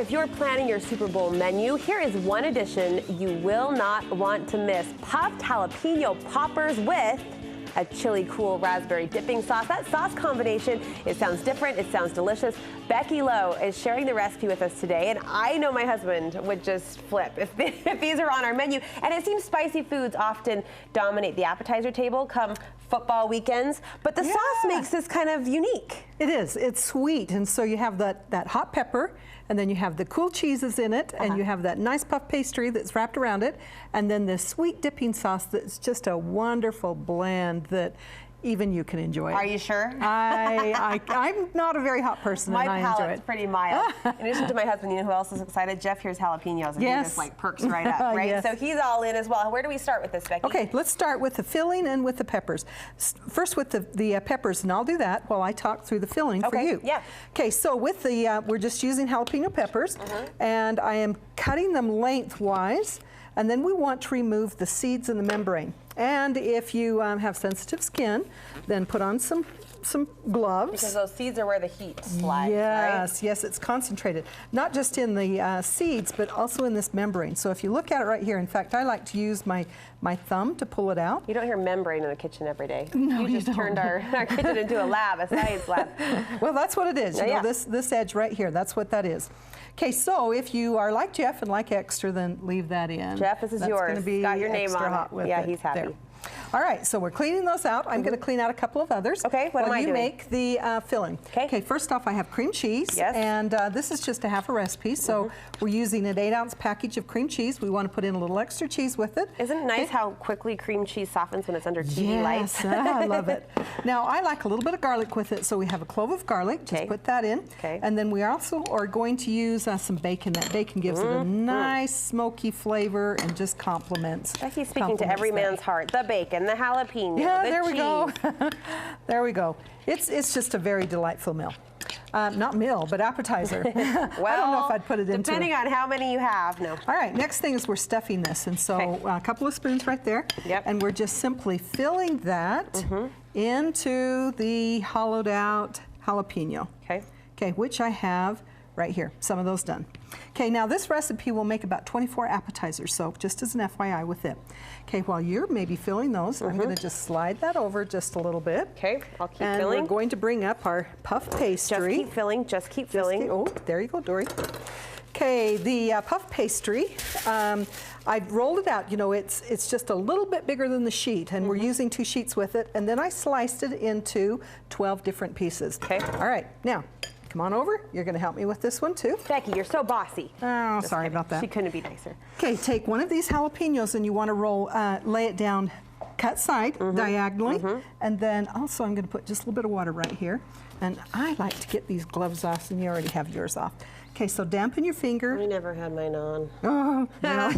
if you're planning your Super Bowl menu, here is one addition you will not want to miss. Puffed jalapeno poppers with a chili cool raspberry dipping sauce. That sauce combination, it sounds different, it sounds delicious. Becky Low is sharing the recipe with us today, and I know my husband would just flip if these are on our menu. And it seems spicy foods often dominate the appetizer table come football weekends, but the sauce makes this kind of unique. It is. It's sweet, and so you have that hot pepper, and then you have the cool cheeses in it, and you have that nice puff pastry that's wrapped around it, and then this sweet dipping sauce that's just a wonderful blend that even you can enjoy. Are you sure? I'm not a very hot person, and I enjoy it. My palate's pretty mild. In addition to my husband, you know who else is excited? Jeff here's jalapenos, and he just like perks right up, right? So he's all in as well. Where do we start with this, Becky? Okay, let's start with the filling and with the peppers. First with the peppers, and I'll do that while I talk through the filling for you. Yeah. Okay, so with the, we're just using jalapeno peppers, and I am cutting them lengthwise, and then we want to remove the seeds and the membrane. And if you have sensitive skin, then put on some gloves. Because those seeds are where the heat slides, yes, right? Yes, it's concentrated. Not just in the seeds, but also in this membrane. So if you look at it right here, in fact, I like to use my thumb to pull it out. You don't hear membrane in the kitchen every day. No, you just turned our kitchen into a lab, a science lab. Well, that's what it is. You know, this edge right here, that's what that is. Okay, so if you are like Jeff and like extra, then leave that in. Jeff, this is yours. That's going to be got your name on it. Yeah, he's happy. There. All right, so we're cleaning those out. I'm going to clean out a couple of others. Okay, what am I doing? You make the filling. Okay, first off, I have cream cheese. Yes. And this is just a half a recipe, so we're using an 8-ounce package of cream cheese. We want to put in a little extra cheese with it. Isn't it nice how quickly cream cheese softens when it's under TV lights? Yes, I love it. Now, I like a little bit of garlic with it, so we have a clove of garlic. Just put that in. And then we also are going to use some bacon. That bacon gives it a nice smoky flavor and just complements. Becky's speaking to every man's heart. The bacon, the jalapeno. Yeah, there we go. There we go. It's just a very delightful meal. Not meal, but appetizer. Well, I don't know if I'd put it into depending on how many you have. No. All right, next thing is we're stuffing this. And so a couple of spoons right there. And we're just simply filling that into the hollowed out jalapeno. Okay, which I have right here, some of those done. Okay, now this recipe will make about 24 appetizers, so just as an FYI with it. Okay, while you're maybe filling those, I'm going to just slide that over just a little bit. Okay, I'll keep and filling. We're going to bring up our puff pastry. Just keep filling, just keep filling. Oh, there you go, Dory. Okay, the puff pastry, I've rolled it out. You know, it's just a little bit bigger than the sheet, and we're using 2 sheets with it, and then I sliced it into 12 different pieces. Okay. All right, now, come on over. You're going to help me with this one, too. Becky, you're so bossy. Oh, sorry about that. She couldn't be nicer. Okay, take one of these jalapenos, and you want to roll, lay it down, cut side, diagonally, and then also I'm going to put just a little bit of water right here. And I like to get these gloves off, and you already have yours off. Okay, so dampen your finger. I never had mine on. Oh, well.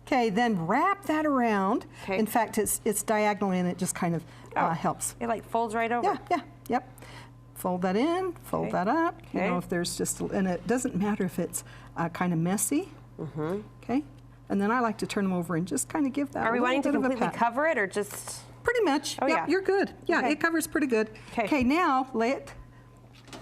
Okay, then wrap that around. In fact, it's diagonally, and it just kind of helps. It like folds right over. Yep. Fold that in, fold that up. You know, if there's just, and it doesn't matter if it's kind of messy. Okay, and then I like to turn them over and just kind of give that. Are we wanting to completely cover it or just? Pretty much. Oh yeah, you're good. Yeah, it covers pretty good. Okay, now lay it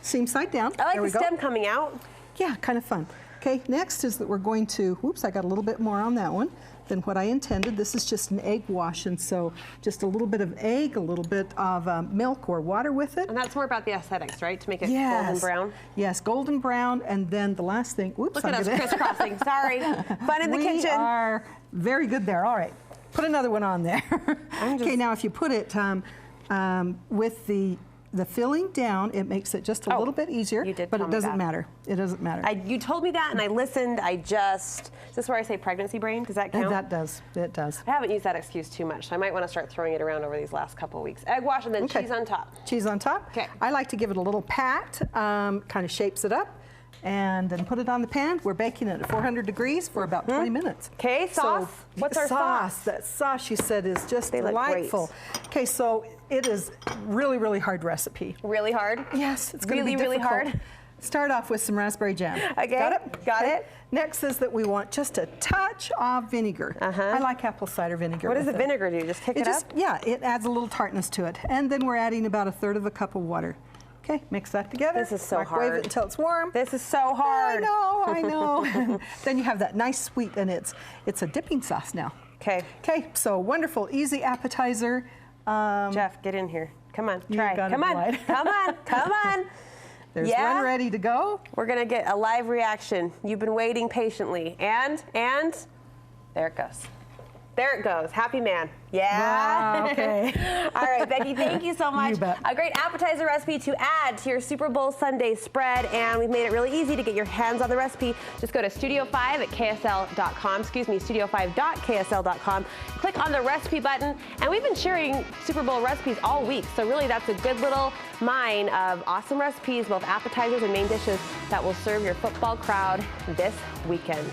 seam side down. I like the stem coming out. Yeah, kind of fun. Okay, next is that we're going to. Whoops, I got a little bit more on that one than what I intended. This is just an egg wash, and so just a little bit of egg, a little bit of milk or water with it. And that's more about the aesthetics, right? To make it golden brown? Yes, golden brown, and then the last thing, whoops. Look at us crisscrossing, sorry. Fun in the kitchen. We are very good there, all right. Put another one on there. Okay, now if you put it with the filling down, it makes it just a little bit easier, but it doesn't matter. It doesn't matter. You told me that, and I listened. Is this where I say pregnancy brain? Does that count? That does. It does. I haven't used that excuse too much, so I might want to start throwing it around over these last couple of weeks. Egg wash and then cheese on top. Cheese on top. Okay. I like to give it a little pat, kind of shapes it up, and then put it on the pan. We're baking it at 400 degrees for about 20 minutes. Okay, sauce. So, what's our sauce? That sauce, you said, is just delightful. Okay, so it is really, really hard recipe. Really hard? Yes, it's going to be difficult. Really hard? Start off with some raspberry jam. Okay. Got it? Got it. Next is that we want just a touch of vinegar. I like apple cider vinegar. What does the vinegar do? Just kick it up? Yeah, it adds a little tartness to it. And then we're adding about 1/3 of a cup of water. Okay, mix that together. This is so Microwave hard. it until it's warm. This is so hard. I know. Then you have that nice sweet, and it's a dipping sauce now. Okay. Okay, so wonderful, easy appetizer. Jeff, get in here. Come on, try. Come on, come on, come on. There's one ready to go. We're gonna get a live reaction. You've been waiting patiently, and there it goes. There it goes. Happy man. Yeah. Wow, okay. All right, Becky, thank you so much. You bet. A great appetizer recipe to add to your Super Bowl Sunday spread, and we've made it really easy to get your hands on the recipe. Just go to studio5@ksl.com, studio5.ksl.com, click on the recipe button, and we've been sharing Super Bowl recipes all week, so really that's a good little mine of awesome recipes, both appetizers and main dishes, that will serve your football crowd this weekend.